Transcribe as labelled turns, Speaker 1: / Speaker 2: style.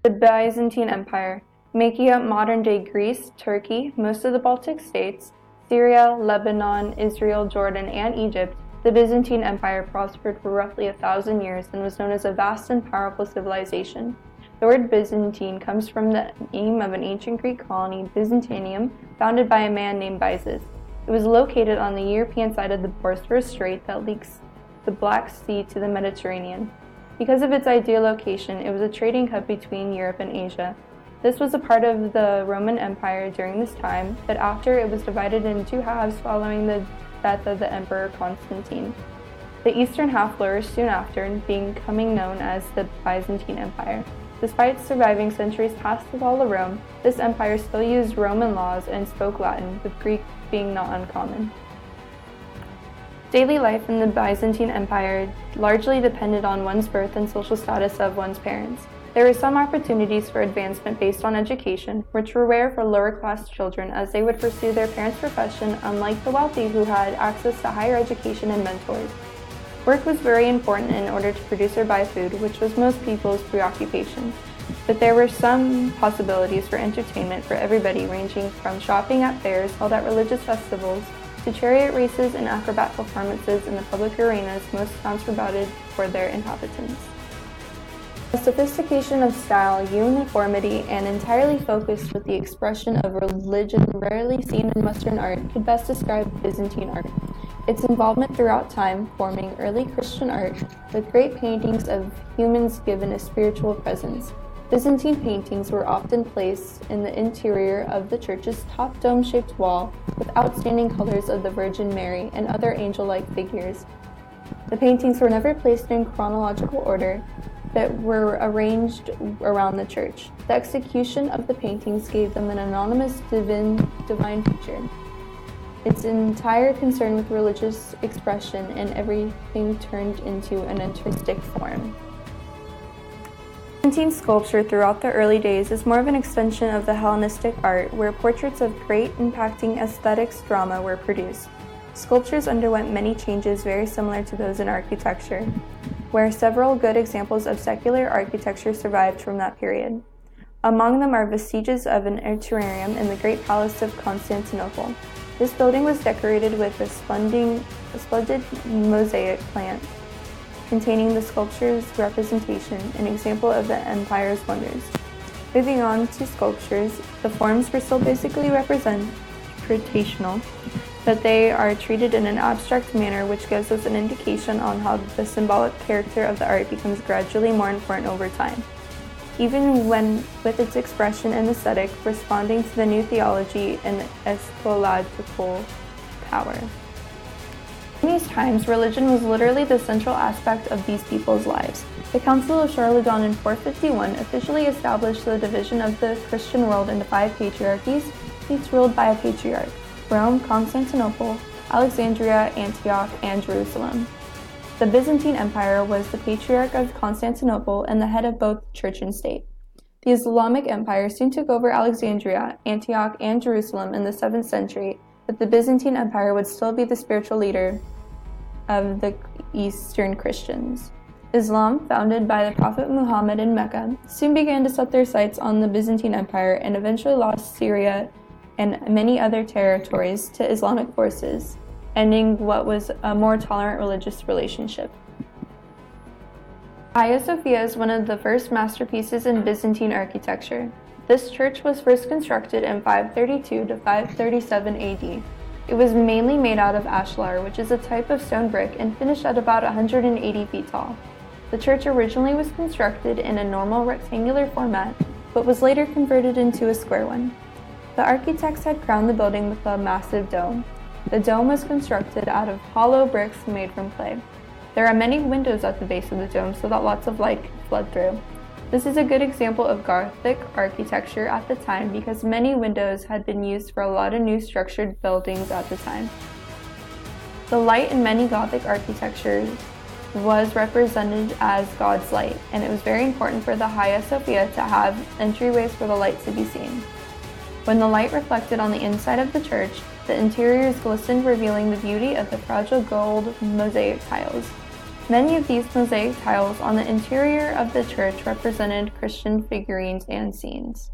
Speaker 1: The Byzantine Empire, making up modern-day Greece, Turkey, most of the Baltic states, Syria, Lebanon, Israel, Jordan, and Egypt, the Byzantine Empire prospered for roughly 1,000 years and was known as a vast and powerful civilization. The word Byzantine comes from the name of an ancient Greek colony, Byzantium, founded by a man named Byzas. It was located on the European side of the Bosphorus Strait that links the Black Sea to the Mediterranean. Because of its ideal location, it was a trading hub between Europe and Asia. This was a part of the Roman Empire during this time, but after it was divided into two halves following the death of the Emperor Constantine. The eastern half flourished soon after, becoming known as the Byzantine Empire. Despite surviving centuries past the fall of Rome, this empire still used Roman laws and spoke Latin, with Greek being not uncommon. Daily life in the Byzantine Empire largely depended on one's birth and social status of one's parents. There were some opportunities for advancement based on education, which were rare for lower-class children as they would pursue their parents' profession, unlike the wealthy who had access to higher education and mentors. Work was very important in order to produce or buy food, which was most people's preoccupation. But there were some possibilities for entertainment for everybody, ranging from shopping at fairs held at religious festivals to chariot races and acrobat performances in the public arenas most towns provided for their inhabitants. A sophistication of style, uniformity, and entirely focused with the expression of religion rarely seen in Western art could best describe Byzantine art. Its involvement throughout time, forming early Christian art, with great paintings of humans given a spiritual presence. Byzantine paintings were often placed in the interior of the church's top dome-shaped wall, with outstanding colors of the Virgin Mary and other angel-like figures. The paintings were never placed in chronological order, but were arranged around the church. The execution of the paintings gave them an anonymous divine picture. Its entire concern with religious expression and everything turned into an artistic form. Byzantine sculpture throughout the early days is more of an extension of the Hellenistic art, where portraits of great impacting aesthetics drama were produced. Sculptures underwent many changes very similar to those in architecture, where several good examples of secular architecture survived from that period. Among them are vestiges of an atrium in the Great Palace of Constantinople. This building was decorated with a splendid mosaic plant containing the sculpture's representation, an example of the empire's wonders. Moving on to sculptures, the forms were still basically representational, but they are treated in an abstract manner, which gives us an indication on how the symbolic character of the art becomes gradually more important over time, even when with its expression and aesthetic responding to the new theology and eschatological power. In these times, religion was literally the central aspect of these people's lives. The Council of Chalcedon in 451 officially established the division of the Christian world into 5 patriarchies, each ruled by a patriarch: Rome, Constantinople, Alexandria, Antioch, and Jerusalem. The Byzantine Empire was the patriarch of Constantinople and the head of both church and state. The Islamic Empire soon took over Alexandria, Antioch, and Jerusalem in the 7th century, but the Byzantine Empire would still be the spiritual leader of the Eastern Christians. Islam, founded by the Prophet Muhammad in Mecca, soon began to set their sights on the Byzantine Empire and eventually lost Syria and many other territories to Islamic forces, ending what was a more tolerant religious relationship. Hagia Sophia is one of the first masterpieces in Byzantine architecture. This church was first constructed in 532 to 537 AD. It was mainly made out of ashlar, which is a type of stone brick, and finished at about 180 feet tall. The church originally was constructed in a normal rectangular format, but was later converted into a square one. The architects had crowned the building with a massive dome. The dome was constructed out of hollow bricks made from clay. There are many windows at the base of the dome so that lots of light could flood through. This is a good example of Gothic architecture at the time because many windows had been used for a lot of new structured buildings at the time. The light in many Gothic architecture was represented as God's light, and it was very important for the Hagia Sophia to have entryways for the light to be seen. When the light reflected on the inside of the church, the interiors glistened, revealing the beauty of the fragile gold mosaic tiles. Many of these mosaic tiles on the interior of the church represented Christian figurines and scenes.